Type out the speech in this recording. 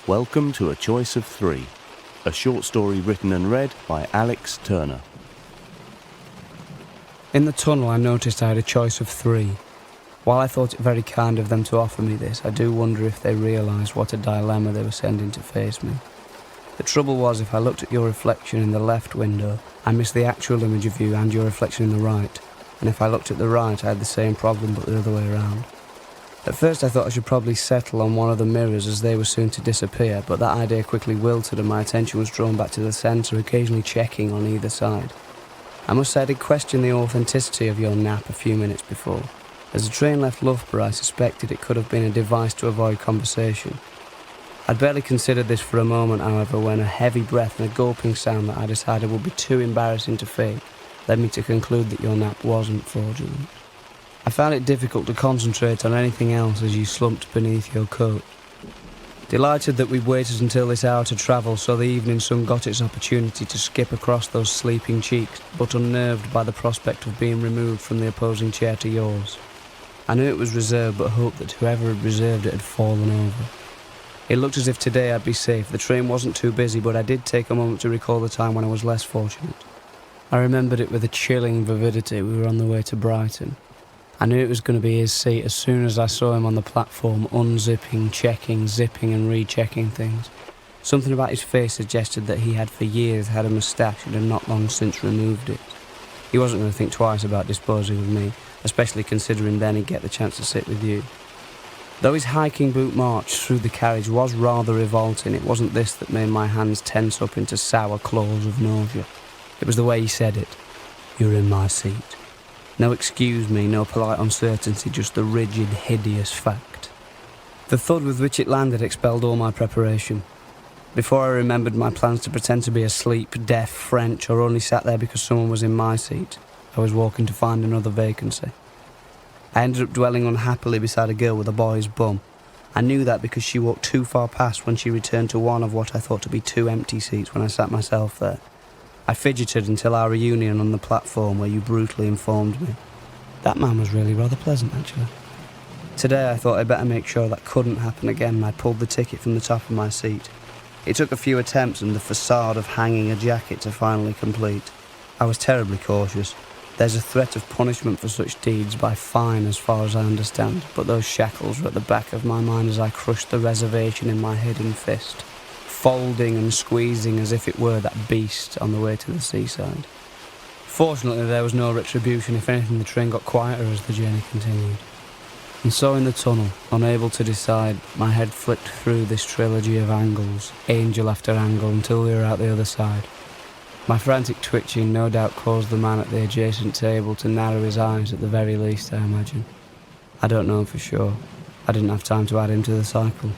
Welcome to A Choice of Three, a short story written and read by Alex Turner. In the tunnel I noticed I had a choice of three. While I thought it very kind of them to offer me this, I do wonder if they realised what a dilemma they were sending to face me. The trouble was, if I looked at your reflection in the left window, I missed the actual image of you and your reflection in the right, and if I looked at the right I had the same problem but the other way around. At first I thought I should probably settle on one of the mirrors as they were soon to disappear, but that idea quickly wilted and my attention was drawn back to the centre, occasionally checking on either side. I must say I did question the authenticity of your nap a few minutes before. As the train left Loughborough I suspected it could have been a device to avoid conversation. I'd barely considered this for a moment, however, when a heavy breath and a gulping sound that I decided would be too embarrassing to fake led me to conclude that your nap wasn't fraudulent. I found it difficult to concentrate on anything else as you slumped beneath your coat. Delighted that we'd waited until this hour to travel so the evening sun got its opportunity to skip across those sleeping cheeks, but unnerved by the prospect of being removed from the opposing chair to yours. I knew it was reserved, but hoped that whoever had reserved it had fallen over. It looked as if today I'd be safe. The train wasn't too busy, but I did take a moment to recall the time when I was less fortunate. I remembered it with a chilling vividity. We were on the way to Brighton. I knew it was going to be his seat as soon as I saw him on the platform, unzipping, checking, zipping and rechecking things. Something about his face suggested that he had for years had a moustache and had not long since removed it. He wasn't going to think twice about disposing of me, especially considering then he'd get the chance to sit with you. Though his hiking boot march through the carriage was rather revolting, it wasn't this that made my hands tense up into sour claws of nausea. It was the way he said it. "You're in my seat." No excuse me, no polite uncertainty, just the rigid, hideous fact. The thud with which it landed expelled all my preparation. Before I remembered my plans to pretend to be asleep, deaf, French, or only sat there because someone was in my seat, I was walking to find another vacancy. I ended up dwelling unhappily beside a girl with a boy's bum. I knew that because she walked too far past when she returned to one of what I thought to be two empty seats when I sat myself there. I fidgeted until our reunion on the platform where you brutally informed me. That man was really rather pleasant, actually. Today I thought I'd better make sure that couldn't happen again and I pulled the ticket from the top of my seat. It took a few attempts and the facade of hanging a jacket to finally complete. I was terribly cautious. There's a threat of punishment for such deeds by fine as far as I understand, but those shackles were at the back of my mind as I crushed the reservation in my hidden fist, folding and squeezing as if it were that beast on the way to the seaside. Fortunately there was no retribution. If anything, the train got quieter as the journey continued. And so in the tunnel, unable to decide, my head flicked through this trilogy of angles, angel after angle, until we were out the other side. My frantic twitching no doubt caused the man at the adjacent table to narrow his eyes at the very least, I imagine. I don't know for sure. I didn't have time to add him to the cycle.